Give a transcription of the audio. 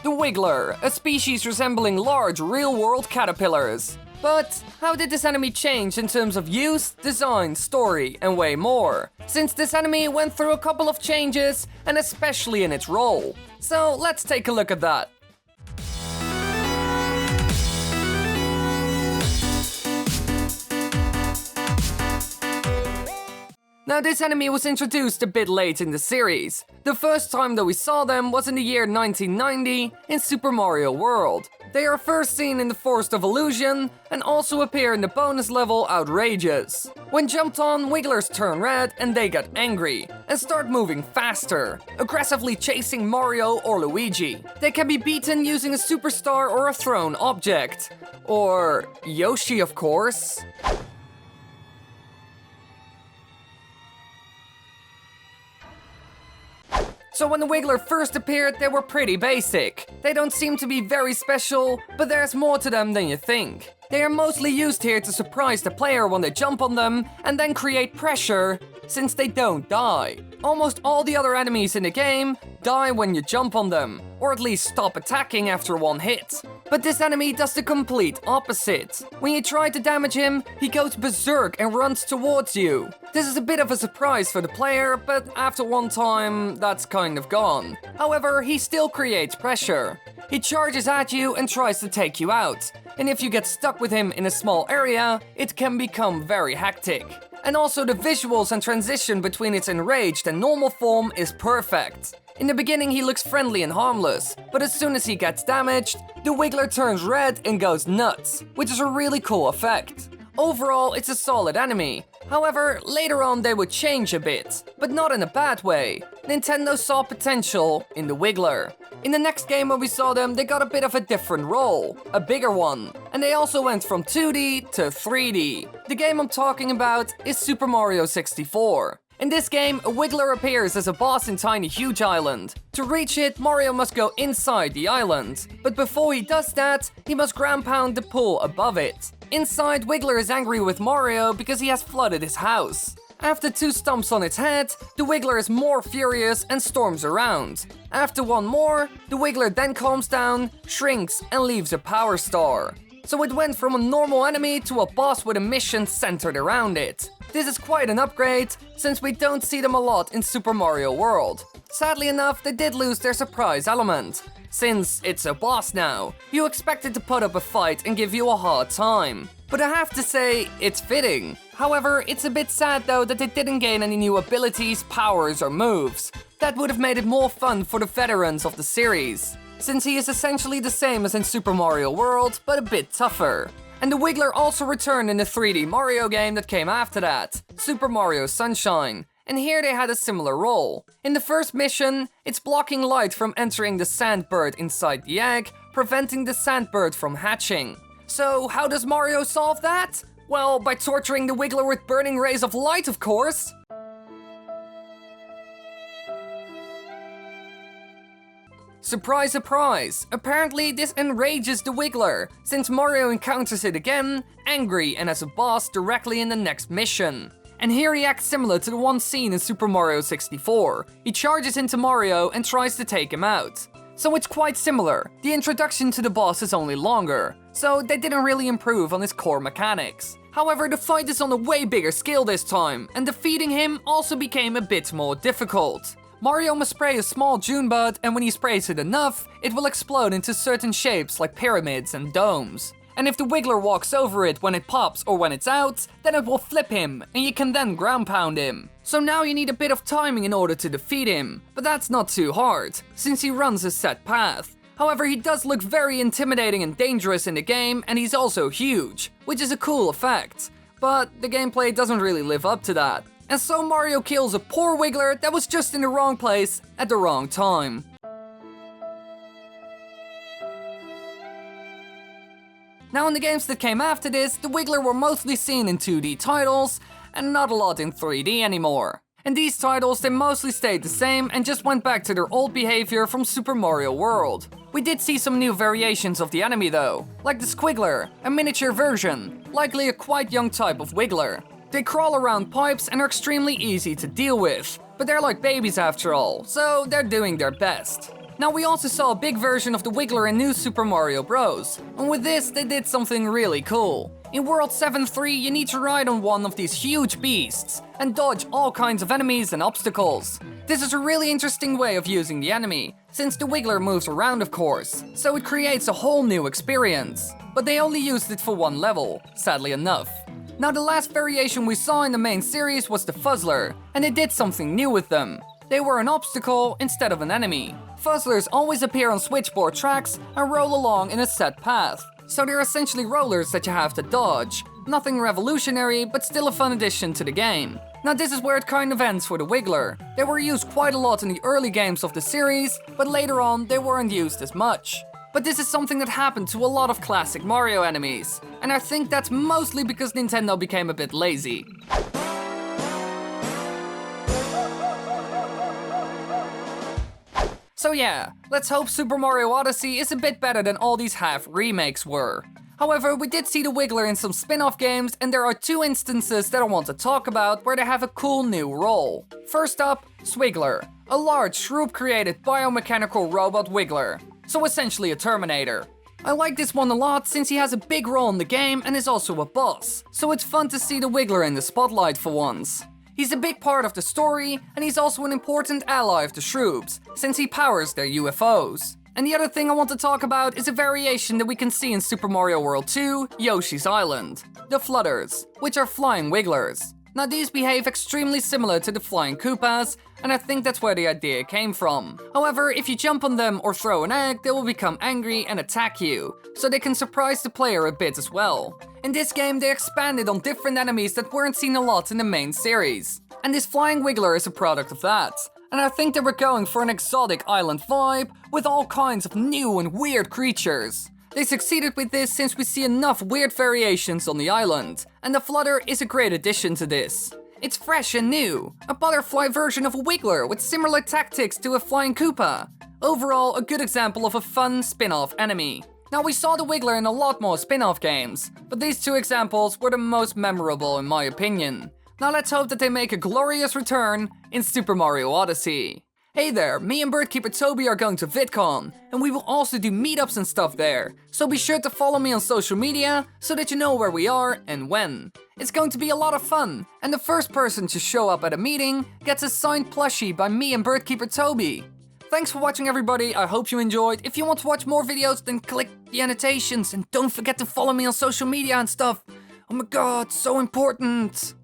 the Wiggler, a species resembling large real-world caterpillars. But how did this enemy change in terms of use, design, story, and way more? Since this enemy went through a couple of changes, and especially in its role. So let's take a look at that. Now, this enemy was introduced a bit late in the series. The first time that we saw them was in the year 1990 in Super Mario World. They are first seen in the Forest of Illusion and also appear in the bonus level Outrageous. When jumped on, Wigglers turn red and they get angry and start moving faster, aggressively chasing Mario or Luigi. They can be beaten using a superstar or a thrown object. Or Yoshi, of course. So when the Wiggler first appeared, they were pretty basic. They don't seem to be very special, but there's more to them than you think. They are mostly used here to surprise the player when they jump on them, and then create pressure, since they don't die. Almost all the other enemies in the game die when you jump on them, or at least stop attacking after one hit. But this enemy does the complete opposite. When you try to damage him, he goes berserk and runs towards you. This is a bit of a surprise for the player, but after one time, that's kind of gone. However, he still creates pressure. He charges at you and tries to take you out. And if you get stuck with him in a small area, it can become very hectic. And also the visuals and transition between its enraged and normal form is perfect. In the beginning he looks friendly and harmless, but as soon as he gets damaged, the Wiggler turns red and goes nuts, which is a really cool effect. Overall, it's a solid enemy. However, later on they would change a bit, but not in a bad way. Nintendo saw potential in the Wiggler. In the next game when we saw them, they got a bit of a different role, a bigger one. And they also went from 2D to 3D. The game I'm talking about is Super Mario 64. In this game, a Wiggler appears as a boss in Tiny Huge Island. To reach it, Mario must go inside the island. But before he does that, he must ground pound the pool above it. Inside, Wiggler is angry with Mario because he has flooded his house. After 2 stomps on its head, the Wiggler is more furious and storms around. After one more, the Wiggler then calms down, shrinks, and leaves a power star. So it went from a normal enemy to a boss with a mission centered around it. This is quite an upgrade, since we don't see them a lot in Super Mario World. Sadly enough, they did lose their surprise element. Since it's a boss now, you expect it to put up a fight and give you a hard time. But I have to say, it's fitting. However, it's a bit sad though that they didn't gain any new abilities, powers, or moves. That would have made it more fun for the veterans of the series, since he is essentially the same as in Super Mario World, but a bit tougher. And the Wiggler also returned in the 3D Mario game that came after that, Super Mario Sunshine. And here they had a similar role. In the first mission, it's blocking light from entering the sandbird inside the egg, preventing the sandbird from hatching. So how does Mario solve that? Well, by torturing the Wiggler with burning rays of light, of course. Surprise, surprise! Apparently this enrages the Wiggler, since Mario encounters it again, angry and as a boss directly in the next mission. And here he acts similar to the one seen in Super Mario 64. He charges into Mario and tries to take him out. So it's quite similar. The introduction to the boss is only longer, so they didn't really improve on his core mechanics. However, the fight is on a way bigger scale this time, and defeating him also became a bit more difficult. Mario must spray a small June bud, and when he sprays it enough, it will explode into certain shapes like pyramids and domes. And if the Wiggler walks over it when it pops or when it's out, then it will flip him, and you can then ground pound him. So now you need a bit of timing in order to defeat him, but that's not too hard, since he runs a set path. However, he does look very intimidating and dangerous in the game, and he's also huge, which is a cool effect. But the gameplay doesn't really live up to that. And so Mario kills a poor Wiggler that was just in the wrong place at the wrong time. Now in the games that came after this, the Wiggler were mostly seen in 2D titles, and not a lot in 3D anymore. In these titles, they mostly stayed the same and just went back to their old behavior from Super Mario World. We did see some new variations of the enemy though, like the Squiggler, a miniature version, likely a quite young type of Wiggler. They crawl around pipes and are extremely easy to deal with, but they're like babies after all, so they're doing their best. Now we also saw a big version of the Wiggler in New Super Mario Bros. And with this, they did something really cool. In World 7-3, you need to ride on one of these huge beasts and dodge all kinds of enemies and obstacles. This is a really interesting way of using the enemy, since the Wiggler moves around of course, so it creates a whole new experience. But they only used it for one level, sadly enough. Now the last variation we saw in the main series was the Fuzzler, and they did something new with them. They were an obstacle instead of an enemy. Fuzzlers always appear on switchboard tracks and roll along in a set path. So they're essentially rollers that you have to dodge. Nothing revolutionary, but still a fun addition to the game. Now this is where it kind of ends for the Wiggler. They were used quite a lot in the early games of the series, but later on they weren't used as much. But this is something that happened to a lot of classic Mario enemies, and I think that's mostly because Nintendo became a bit lazy. So yeah, let's hope Super Mario Odyssey is a bit better than all these half remakes were. However, we did see the Wiggler in some spin-off games, and there are two instances that I want to talk about where they have a cool new role. First up, Swiggler, a large Shroop-created biomechanical robot Wiggler, so essentially a Terminator. I like this one a lot since he has a big role in the game and is also a boss, so it's fun to see the Wiggler in the spotlight for once. He's a big part of the story, and he's also an important ally of the Shroops, since he powers their UFOs. And the other thing I want to talk about is a variation that we can see in Super Mario World 2, Yoshi's Island, the Flutters, which are flying Wigglers. Now these behave extremely similar to the flying Koopas, and I think that's where the idea came from. However, if you jump on them or throw an egg, they will become angry and attack you, so they can surprise the player a bit as well. In this game, they expanded on different enemies that weren't seen a lot in the main series. And this flying Wiggler is a product of that. And I think they were going for an exotic island vibe, with all kinds of new and weird creatures. They succeeded with this since we see enough weird variations on the island, and the Flutter is a great addition to this. It's fresh and new, a butterfly version of a Wiggler with similar tactics to a flying Koopa. Overall, a good example of a fun spin-off enemy. Now we saw the Wiggler in a lot more spin-off games, but these two examples were the most memorable in my opinion. Now let's hope that they make a glorious return in Super Mario Odyssey. Hey there, me and Birdkeeper Toby are going to VidCon, and we will also do meetups and stuff there, so be sure to follow me on social media so that you know where we are and when. It's going to be a lot of fun, and the first person to show up at a meeting gets a signed plushie by me and Birdkeeper Toby. Thanks for watching everybody, I hope you enjoyed. If you want to watch more videos, then click the annotations, and don't forget to follow me on social media and stuff. Oh my god, so important!